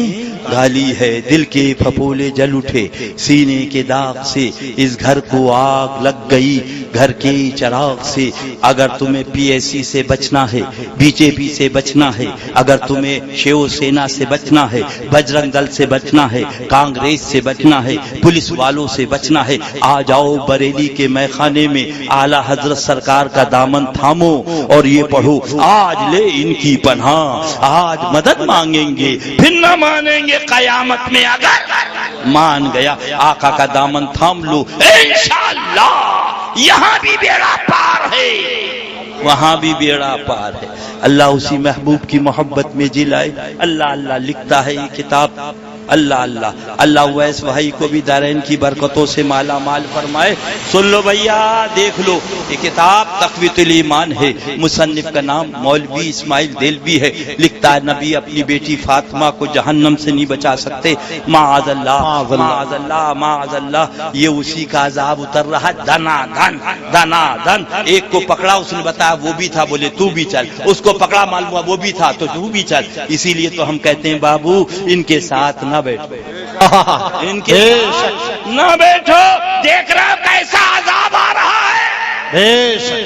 گالی ہے۔ دل کے پھپولے جل اٹھے، سینے کے داغ سے اس گھر کو آگ لگ گئی، گھر کے چراغ سے۔ اگر تمہیں پی ایس سی سے بچنا ہے، بی جے پی سے بچنا ہے، اگر تمہیں شیو سینا سے بچنا ہے، بجرنگ دل سے بچنا ہے، کانگریس سے بچنا ہے، پولیس والوں سے بچنا ہے، آ جاؤ بریلی کے میخانے میں، اعلی حضرت سرکار کا دامن تھامو اور یہ پڑھو، آج لے ان کی پناہ، آج مدد مانگیں گے پھر نہ مانیں گے قیامت میں، اگر مان گیا آقا کا دامن تھام لو، انشاءاللہ یہاں بھی بیڑا پار ہے، وہاں بھی بیڑا پار ہے۔ اللہ اسی محبوب کی محبت میں جلائے۔ اللہ اللہ لکھتا ہے یہ کتاب، اللہ اللہ اللہ ویس بھائی کو بھی دارین کی برکتوں سے مالا مال فرمائے۔ سن لو بھیا، دیکھ لو، یہ کتاب تقویت الایمان ہے، مصنف کا نام مولوی اسماعیل دیلوی ہے، لکھتا ہے نبی اپنی بیٹی فاطمہ کو جہنم سے نہیں بچا سکتے، معاذ اللہ معاذ اللہ معاذ اللہ۔ یہ اسی کا عذاب اتر رہا، دنا دھن دنا دھن۔ ایک کو پکڑا، اس نے بتایا وہ بھی تھا، بولے تو بھی چل، اس کو پکڑا معلوم ہوا وہ بھی تھا تو تو بھی چل۔ اسی لیے تو ہم کہتے ہیں بابو ان کے ساتھ نہ بیٹھو، ان کے ساتھ نہ بیٹھو، دیکھ رہا ہو کیسا عذاب آ رہا ہے۔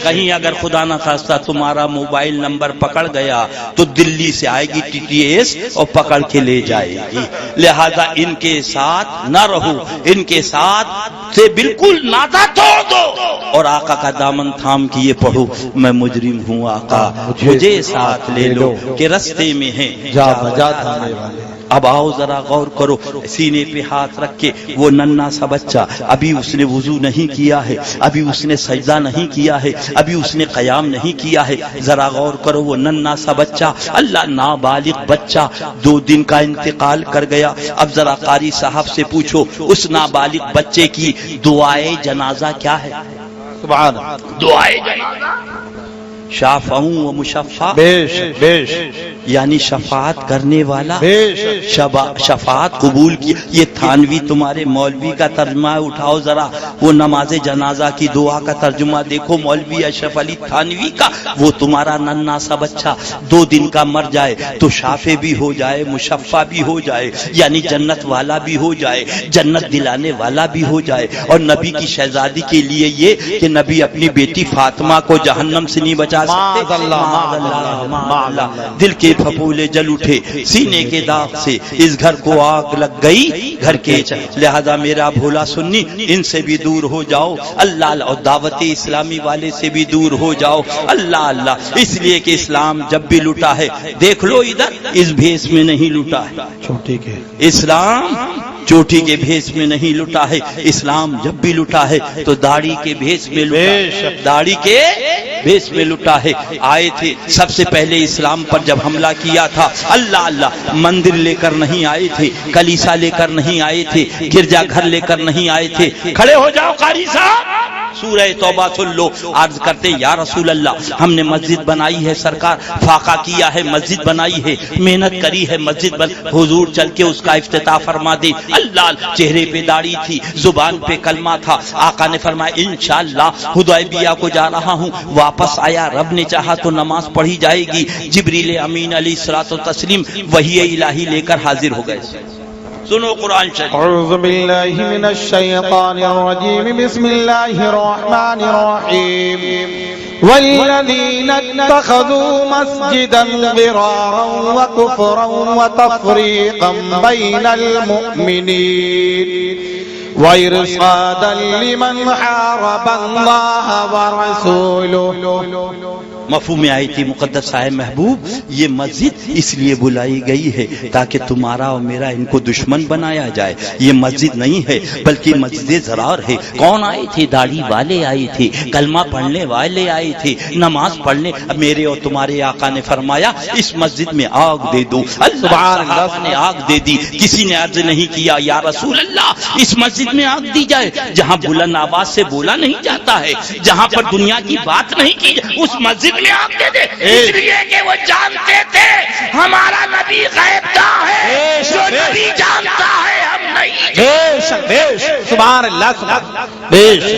کہیں اگر خدا نہ خواستہ تمہارا موبائل نمبر پکڑ گیا تو دلی سے آئے گی ٹی ٹی ایس اور پکڑ کے لے جائے گی، لہذا ان کے ساتھ نہ رہو، ان کے ساتھ سے بالکل ناتا توڑ دو، اور آقا کا دامن تھام کے یہ پڑھو، میں مجرم ہوں آقا مجھے ساتھ لے لو کہ رستے میں ہیں جا بجا تھانے والے۔ اب آؤ ذرا غور کرو، سینے پہ ہاتھ رکھ کے وہ ننھا سا بچہ، ابھی اس نے وضو نہیں کیا ہے، ابھی اس نے سجدہ نہیں کیا ہے، ابھی اس نے قیام نہیں کیا ہے، ذرا غور کرو وہ ننھا سا بچہ، اللہ نابالغ بچہ 2 دن کا انتقال کر گیا۔ اب ذرا قاری صاحب سے پوچھو اس نابالغ بچے کی دعائے جنازہ کیا ہے؟ سبحان دعائے جنازہ شافعوں و مشفع، بیش بیش، یعنی شفاعت کرنے والا، بیش، شفاعت قبول کی۔ یہ تھانوی تمہارے مولوی کا ترجمہ ہے، اٹھاؤ ذرا وہ نماز جنازہ کی دعا کا ترجمہ دیکھو، مولوی اشرف علی تھانوی کا۔ وہ تمہارا ننھا سا بچہ 2 دن کا مر جائے تو شافع بھی ہو جائے، مشفع بھی ہو جائے، یعنی جنت والا بھی ہو جائے، جنت دلانے والا بھی ہو جائے۔ اور نبی کی شہزادی کے لیے یہ کہ نبی اپنی بیٹی فاطمہ کو جہنم سے نہیں بچا سکتے، معاذ اللہ، معاذ اللہ، معاذ اللہ۔ دل کے پھپولے جل اٹھے سینے کے داغ سے، اس گھر کو آگ لگ گئی گھر کے، لہذا میرا بھولا سنی ان سے بھی دور ہو جاؤ، اللہ، اور دعوت اسلامی والے سے بھی دور ہو جاؤ، اللہ اللہ، اس لیے کہ اسلام جب بھی لٹا ہے، دیکھ لو ادھر اس بھیس میں نہیں لٹا ہے، چھوٹی کے اسلام چوٹی کے بھیس میں نہیں لٹا ہے، اسلام جب بھی لٹا ہے تو داڑھی کے بھیس میں لٹا ہے، داڑھی کے بھیس میں لٹا ہے۔ آئے تھے سب سے پہلے اسلام پر جب حملہ کیا تھا، اللہ اللہ، مندر لے کر نہیں آئے تھے، کلیسا لے کر نہیں آئے تھے، گرجا گھر لے کر نہیں آئے تھے۔ کھڑے ہو جاؤ قاری صاحب، سورہ توبہ سن لو۔ عرض کرتے یا رسول اللہ، ہم نے مسجد بنائی ہے سرکار، فاقہ کیا ہے، مسجد بنائی ہے، محنت کری ہے، مسجد بن، حضور چل کے اس کا افتتاح فرما دے۔ اللہ، چہرے پہ داڑھی تھی، زبان پہ کلمہ تھا، آقا نے فرمایا انشاءاللہ حدیبیہ کو جا رہا ہوں، واپس آیا، رب نے چاہا تو نماز پڑھی جائے گی۔ جبریل امین علیہ الصلوۃ والتسلیم وحی الہی لے کر حاضر ہو گئے۔ سنو قرآن شریف۔ اعوذ باللہ من الشیطان الرجیم، بسم اللہ الرحمن الرحیم۔ والذین اتخذوا مسجدا ضرارا وکفرا وتفریقا بین المؤمنین وارصادا لمن حارب اللہ ورسولہ۔ مفہوم آیت مقدس ہے محبوب، یہ مسجد اس لیے بلائی گئی ہے تاکہ تمہارا اور میرا ان کو دشمن بنایا جائے۔ یہ مسجد نہیں ہے بلکہ مسجد ضرار ہے۔ کون آئے تھے؟ داڑھی والے آئے تھے، کلمہ پڑھنے والے آئے تھے، نماز پڑھنے۔ میرے اور تمہارے آقا نے فرمایا اس مسجد میں آگ دے دو، اللہ نے آگ دے دی۔ کسی نے عرض نہیں کیا یا رسول اللہ اس مسجد میں آگ دی جائے جہاں بلند آواز سے بولا نہیں جاتا ہے، جہاں پر دنیا کی بات نہیں کی جائے، اس مسجد میں آگ دے دے، اس لیے کہ وہ جانتے تھے ہمارا نبی غیب داں ہے، جو نبی جانتا ہے ہم نہیں۔ سبحان اللہ، سبحان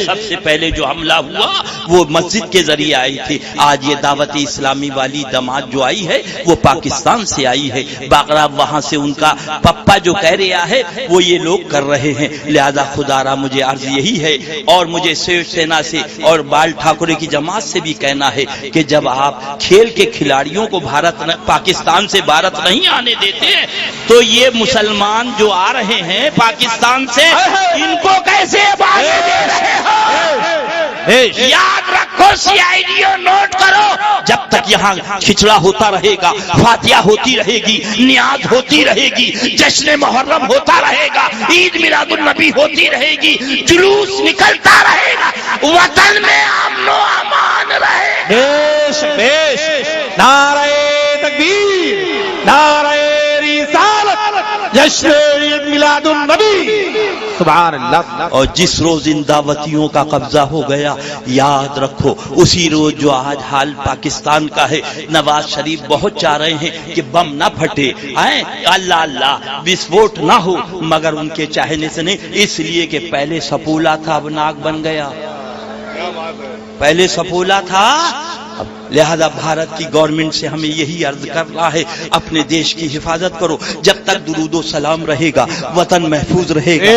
سب سے پہلے جو حملہ ہوا وہ مسجد کے ذریعے آئی تھی۔ آج یہ دعوت اسلامی والی جماعت جو آئی ہے وہ پاکستان سے آئی ہے، باقرا وہاں سے ان کا پپا جو کہہ رہا ہے وہ یہ لوگ کر رہے ہیں۔ لہذا خدا را مجھے عرض یہی ہے اور مجھے شیو سینا سے اور بال ٹھاکرے کی جماعت سے بھی کہنا ہے کہ جب آپ کھیل کے کھلاڑیوں کو پاکستان سے بھارت نہیں آنے دیتے تو یہ مسلمان جو آ رہے ہیں پاکستان سے ان کو کیسے آنے دے رہے ہو؟ یاد رکھو، سی آئی ڈی او نوٹ کرو، جب تک یہاں کھچڑا ہوتا رہے گا، فاتحہ ہوتی رہے گی، نیاز ہوتی رہے گی، جشن محرم ہوتا رہے گا، عید میلاد النبی ہوتی رہے گی، جلوس نکلتا رہے گا، وطن میں امن و امان رہے گا۔ بیش بیش، نعرہ تکبیر، نعرہ رسالت، جشن عید میلاد النبی، سبحان اللہ۔ اور جس روز ان دعوتیوں کا قبضہ ہو گیا، یاد رکھو اسی روز جو آج حال پاکستان کا ہے، نواز شریف بہت چاہ رہے ہیں کہ بم نہ پھٹے، اللہ اللہ وسفوٹ نہ ہو، مگر ان کے چاہنے سے نہیں، اس لیے کہ پہلے سپولا تھا اب ناک بن گیا، پہلے سپولا تھا۔ لہذا بھارت کی گورنمنٹ سے ہمیں یہی عرض کرنا ہے، اپنے دیش کی حفاظت کرو، جب تک درود و سلام رہے گا وطن محفوظ رہے گا،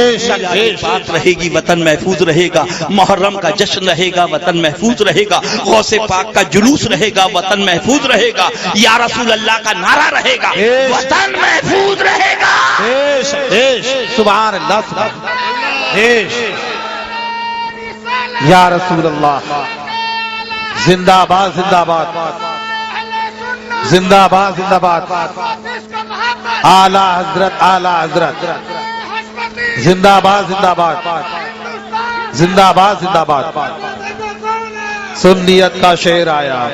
بات رہے گی وطن محفوظ رہے گا، محرم کا جشن رہے گا وطن محفوظ رہے گا، غوث پاک کا جلوس رہے گا وطن محفوظ رہے گا، یا رسول اللہ کا نعرہ رہے گا وطن محفوظ رہے گا۔ سبحان اللہ، سبحان یا رسول اللہ، زندہ باد، زندہ باد، زندہ باد، زندہ باد، اعلیٰ حضرت، اعلیٰ حضرت، زندہ باد، زندہ باد، زندہ باد، زندہ باد۔ سنیت کا شعر آیا،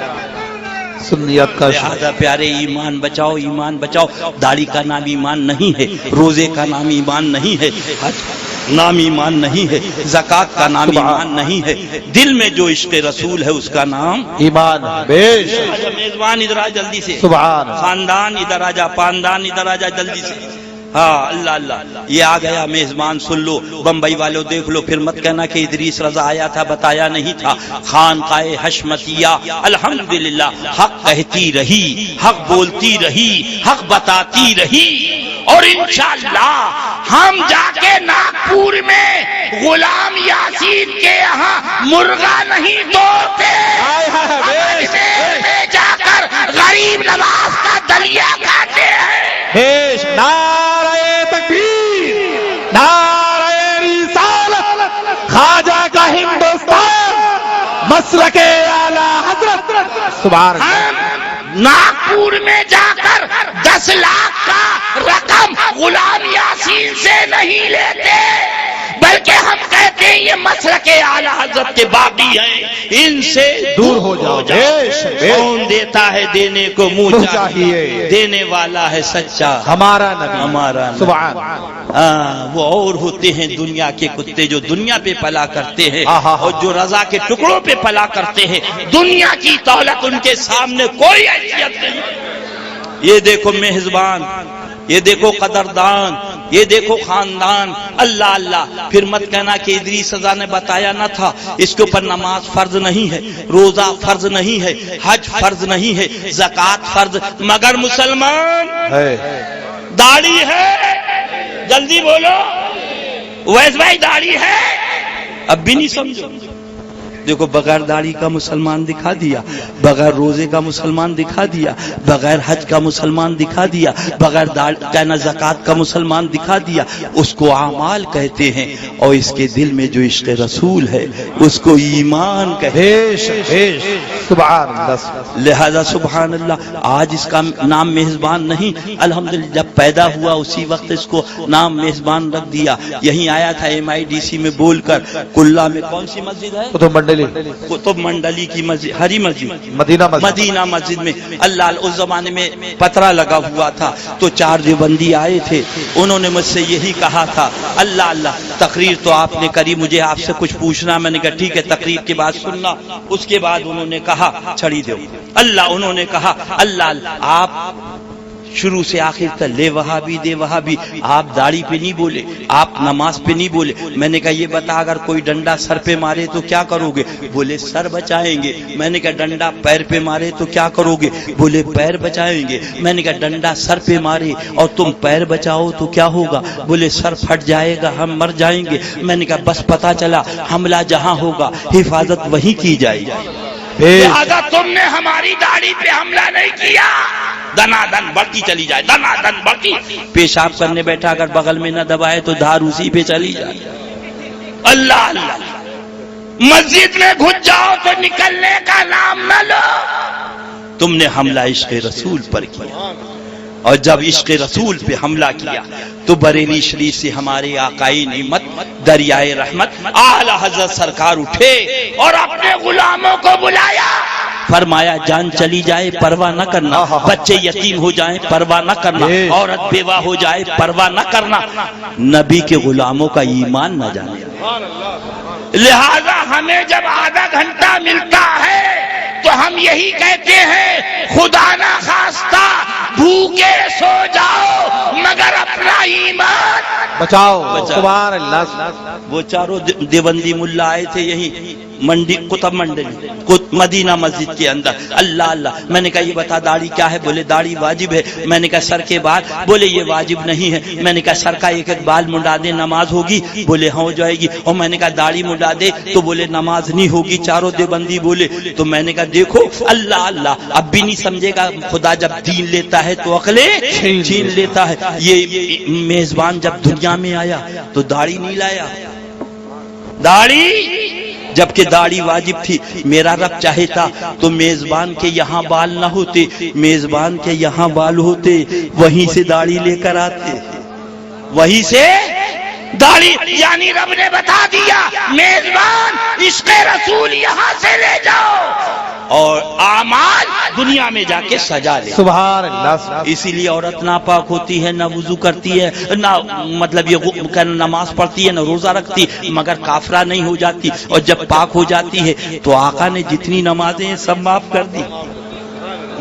سنیت کا شعر۔ لہذا پیارے ایمان بچاؤ، ایمان بچاؤ۔ داڑھی کا نام ایمان نہیں ہے، روزے کا نام ایمان نہیں ہے، حج نام ایمان نہیں ہے، زکوٰۃ کا نام ایمان نہیں ہے، دل میں جو عشق رسول ہے اس کا نام ایمان۔ بیش اچھا میزبان ادھر آ جلدی سے، سبحان، خاندان ادھر آ جا، پاندان ادھر آ جا جلدی سے۔ ہاں اللہ اللہ، یہ آ گیا میزبان، سن لو بمبئی والوں دیکھ لو، پھر مت کہنا کہ ادریس رضا آیا تھا بتایا نہیں تھا۔ خانقاہ حشمتیہ الحمدللہ حق کہتی رہی، حق بولتی رہی، حق بتاتی رہی، اور انشاءاللہ ہم جا کے ناگپور میں غلام یاسین کے یہاں مرغا نہیں توڑتے، جا کر غریب نواز کا دلیا کھاتے ہیں. نعرہ تکبیر، نعرہ رسالت، خواجہ کا ہندوستان، مسلک اعلی حضرت. سبحان اللہ. ناگپور میں جا کر 10 لاکھ کا رقم غلام یاسین سے نہیں لیتے، بلکہ ہم کہتے ہیں یہ مسلک اعلی حضرت کے باغی ہیں، ان سے دور ہو جاؤ. کون دیتا ہے دینے کو منہ چاہیے، دینے والا ہے سچا ہمارا نبی، ہمارا نبی. سبحان. وہ اور ہوتے ہیں دنیا کے کتے جو دنیا پہ پلا کرتے ہیں، آہا. اور جو رضا کے ٹکڑوں پہ پلا کرتے ہیں. دنیا کی دولت ان کے سامنے کوئی حیثیت نہیں. یہ دیکھو میزبان، یہ دیکھو قدردان، یہ دیکھو خاندان. اللہ اللہ. پھر مت کہنا کہ ادریس رضا نے بتایا نہ تھا اس کے اوپر نماز فرض نہیں ہے، روزہ فرض نہیں ہے، حج فرض نہیں ہے، زکوٰۃ فرض، مگر مسلمان داڑھی ہے. جلدی بولو ویس بھائی، داڑھی ہے. اب بھی نہیں سمجھو. دیکھو بغیر داڑھی کا مسلمان دکھا دیا، بغیر روزے کا مسلمان دکھا دیا، بغیر حج کا مسلمان دکھا دیا، بغیر کہنا زکوٰۃ کا مسلمان دکھا دیا. اس کو اعمال کہتے ہیں، اور اس کے دل میں جو عشق رسول ہے اس کو ایمان کہتے ہیں. سبحان اللہ. لہذا سبحان اللہ. آج اس کا نام میزبان نہیں، الحمدللہ جب پیدا ہوا اسی وقت اس کو نام میزبان رکھ دیا. یہیں آیا تھا MIDC میں بول کر. کلا میں کون سی مسجد ہے؟ قطب منڈلی کی مسجد، ہری مسجد، مدینہ مسجد میں. اللہ اس زمانے میں پترا لگا ہوا تھا تو 4 دیوبندی آئے تھے. انہوں نے مجھ سے یہی کہا تھا، اللہ اللہ تقریر تو آپ نے کری، مجھے آپ سے کچھ پوچھنا. میں نے کہا ٹھیک ہے، تقریر کے بعد سننا. اس کے بعد انہوں نے کہا چھڑی دو اللہ. انہوں نے کہا اللہ اللہ آپ شروع سے آخر تک لے وہابی دے وہابی، آپ داڑھی پہ نہیں بولے، آپ نماز پہ نہیں بولے. میں نے کہا یہ بتا اگر کوئی ڈنڈا سر پہ مارے تو کیا کرو گے؟ بولے سر بچائیں گے. میں نے کہا ڈنڈا پیر پہ مارے تو کیا کرو گے؟ بولے پیر بچائیں گے. میں نے کہا ڈنڈا سر پہ مارے اور تم پیر بچاؤ تو کیا ہوگا؟ بولے سر پھٹ جائے گا، ہم مر جائیں گے. میں نے کہا بس پتا چلا حملہ جہاں ہوگا حفاظت وہیں کی جائے گی. لہذا تم نے ہماری داڑھی پہ حملہ نہیں کیا. دنا دن بڑھتی چلی جائے، دنا دن بڑھتی. پیشاب کرنے بیٹھا اگر بغل میں نہ دبائے تو دھار اسی پہ چلی جائے. اللہ اللہ. مسجد میں گھس جاؤ تو نکلنے کا نام نہ لو. تم نے حملہ عشق رسول پر کیا، اور جب عشق رسول پہ حملہ کیا تو بریلی شریف سے ہمارے آقائی نعمت دریائے رحمت اعلی حضرت سرکار اٹھے اور اپنے غلاموں کو بلایا. فرمایا جان چلی جائے پرواہ نہ کرنا، بچے یتیم ہو جائیں پرواہ نہ کرنا، عورت بیوہ ہو جائے پرواہ نہ کرنا. نبی کے غلاموں کا ایمان نہ جانے. لہذا ہمیں جب آدھا گھنٹہ ملتا ہے تو ہم یہی کہتے ہیں خدا نہ خواستہ بھوکے سو جاؤ مگر اپنا ایمان بچاؤ. سبحان اللہ. وہ چاروں دیوبندی ملا آئے تھے یہی منڈی قطب منڈلی مدینہ مسجد کے اندر. اللہ اللہ. میں نے کہا یہ بتا داڑھی کیا ہے؟ بولے داڑھی واجب ہے. میں نے کہا سر کے بعد؟ بولے یہ واجب نہیں ہے. میں نے کہا سر کا ایک ایک بال منڈا دے نماز ہوگی؟ بولے ہاں ہو جائے گی. اور میں نے کہا داڑھی منڈا دے تو بولے نماز نہیں ہوگی. چاروں دیوبندی بولے. تو میں نے کہا دیکھو اللہ اللہ اب بھی نہیں سمجھے گا. خدا جب دین لیتا ہے تو عقلیں چھین لیتا ہے. یہ میزبان جب دنیا میں آیا تو داڑھی نہیں لایا. داڑھی جبکہ داڑھی واجب تھی. میرا رب چاہتا تو میزبان کے یہاں بال نہ ہوتے، میزبان کے یہاں بال ہوتے، وہیں سے داڑھی لے کر آتے، وہیں سے داڑھی. یعنی رب نے بتا دیا میزبان عشق رسول یہاں سے لے جاؤ اور اعمال دنیا میں جا کے سجا لے. سبحان اللہ. اسی لیے عورت ناپاک ہوتی ہے، نہ وضو کرتی ہے، نہ مطلب یہ نماز پڑھتی ہے، نہ روزہ رکھتی، مگر کافرہ نہیں ہو جاتی. اور جب پاک ہو جاتی ہے تو آقا نے جتنی نمازیں سب معاف کر دی.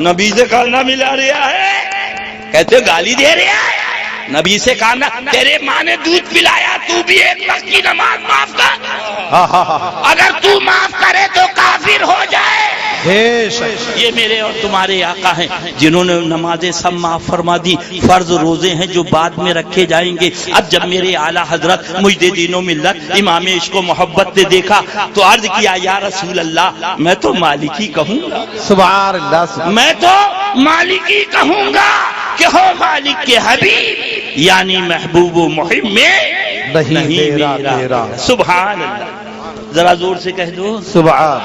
نبی سے کھانا ملا رہا ہے، کہتے گالی دے رہا ہے. نبی سے کہنا تیرے ماں نے دودھ پلایا تو بھی ایک وقت کی نماز معاف کر. اگر تو معاف کرے تو کافر ہو جائے. بے شک یہ میرے اور تمہارے آقا ہیں جنہوں نے نمازیں سب معاف فرما دی، فرض روزے ہیں جو بعد میں رکھے جائیں گے۔ اب جب میرے اعلیٰ حضرت مجددین و ملت امام عشق و محبت نے دیکھا تو عرض کیا یا رسول اللہ میں تو مالکی کہوں گا، سبحان اللہ، میں تو مالکی کہوں گا کہ ہو مالک کے حبیب یعنی محبوب و محب میں نہیں میرا۔ سبحان اللہ، ذرا زور سے کہہ دو سبحان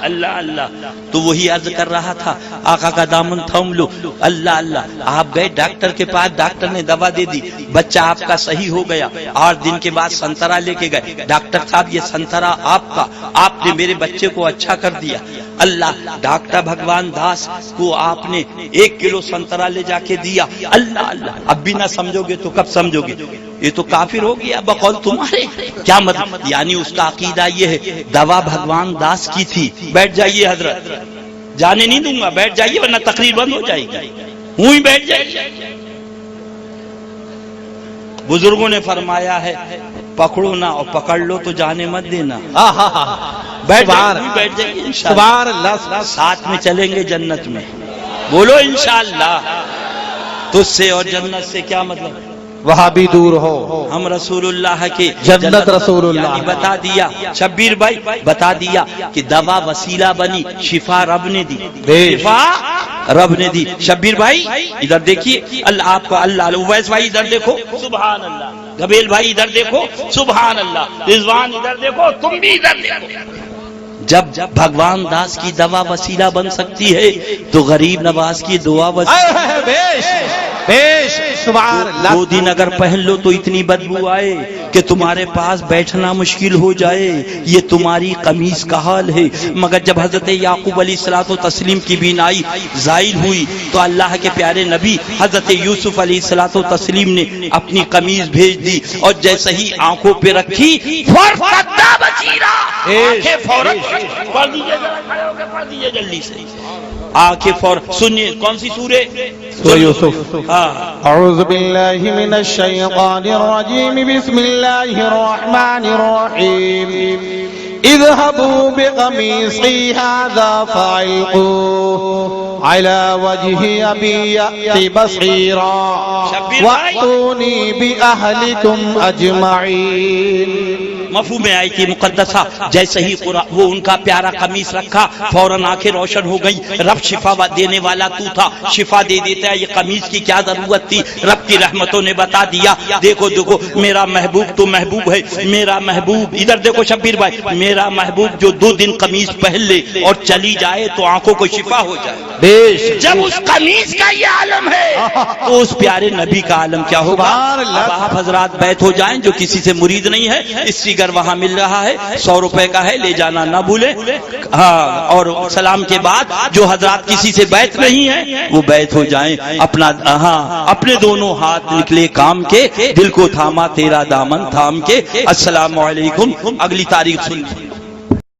اللہ اللہ۔ تو وہی عرض کر رہا تھا آقا کا دامن تھام لو، اللہ اللہ۔ آپ گئے ڈاکٹر کے پاس، ڈاکٹر نے دوا دے دی، بچہ آپ کا صحیح ہو گیا۔ 8 دن کے بعد سنترا لے کے گئے، ڈاکٹر صاحب یہ سنترا آپ کا، آپ نے میرے بچے کو اچھا کر دیا۔ اللہ، ڈاکٹر بھگوان داس کو آپ نے 1 کلو سنترا لے جا کے دیا۔ اللہ اللہ، اب بھی نہ سمجھو گے تو کب سمجھو گے؟ یہ تو کافر ہو گیا بقول تمہارے۔ کیا مطلب؟ یعنی اس کا عقیدہ یہ ہے دوا بھگوان داس کی تھی۔ بیٹھ جائیے حضرت، جانے نہیں دوں گا، بیٹھ جائیے ورنہ تقریر بند ہو جائے گی، ہوں ہی بیٹھ جائیے۔ بزرگوں نے فرمایا ہے پکڑو نہ اور پکڑ لو تو جانے مت دینا۔ بیٹھ جائیے انشاءاللہ، سبحان اللہ، ساتھ میں چلیں گے جنت میں، بولو انشاءاللہ۔ تجھ سے اور جنت سے کیا مطلب؟ وہاں بھی دور ہو، ہم رسول اللہ کے جنت رسول اللہ، یعنی بتا دیا شبیر بھائی، بتا دیا کہ دوا وسیلہ بنی، شفا رب نے دی، شفا رب نے دی۔ شبیر بھائی ادھر دیکھیے، اللہ آپ کا اللہ، اویس بھائی ادھر دیکھو، سبحان اللہ، گبیل بھائی ادھر دیکھو، سبحان اللہ، رضوان ادھر دیکھو، تم بھی ادھر دیکھو۔ جب بھگوان داس کی دوا وسیلہ بن سکتی ہے تو غریب نواز کی دعا وسیلہ۔ سبحان اللہ۔ 2 دن اگر پہن لو تو اتنی بدبو آئے کہ تمہارے پاس بیٹھنا مشکل ہو جائے، یہ تمہاری قمیص کا حال ہے۔ مگر جب حضرت یعقوب علیہ الصلوۃ والتسلیم کی بینائی زائل ہوئی تو اللہ کے پیارے نبی حضرت یوسف علیہ الصلوۃ والتسلیم نے اپنی قمیص بھیج دی اور جیسے ہی آنکھوں پہ رکھی فوراً پڑھ دیجیے، کھڑے ہو کے پڑھ دیجیے جلدی سے، آنکھیں فوراً۔ سنیے کون سی سورہ؟ سورہ یوسف۔ ہاں، اعوذ باللہ من الشیطان الرجیم، بسم اللہ الرحمن الرحیم۔ اذهبوا بقميصي هذا فألقوه على وجه أبي يأت بصيرا وأتوني بأهلكم أجمعين۔ مفہوم آیت مقدسہ جیسے ہی وہ ان کا پیارا قمیص رکھا فوراً آنکھیں روشن ہو گئی۔ رب شفا دینے والا تو تھا، شفا دے دیتا ہے، یہ قمیص کی کیا ضرورت تھی؟ رب کی رحمتوں نے بتا دیا، دیکھو دیکھو میرا محبوب تو محبوب ہے، میرا محبوب ادھر دیکھو شبیر بھائی، میرا محبوب جو 2 دن قمیص پہن لے اور چلی جائے تو آنکھوں کو شفا ہو جائے۔ جب اس قمیص کا یہ عالم ہے تو اس پیارے نبی کا عالم کیا ہوگا؟ اب آپ حضرات بیت ہو جائیں، جو کسی سے مرید نہیں ہے اس فگر وہاں مل رہا ہے، 100 روپے کا ہے، لے جانا نہ بھولے۔ ہاں، اور سلام کے بعد جو حضرات کسی سے بیت نہیں ہے وہ بیت ہو جائیں، اپنا اپنے دونوں ہاتھ نکلے کام کے، دل کو تھاما تیرا دامن تھام کے۔ السلام علیکم۔ اگلی تاریخ سن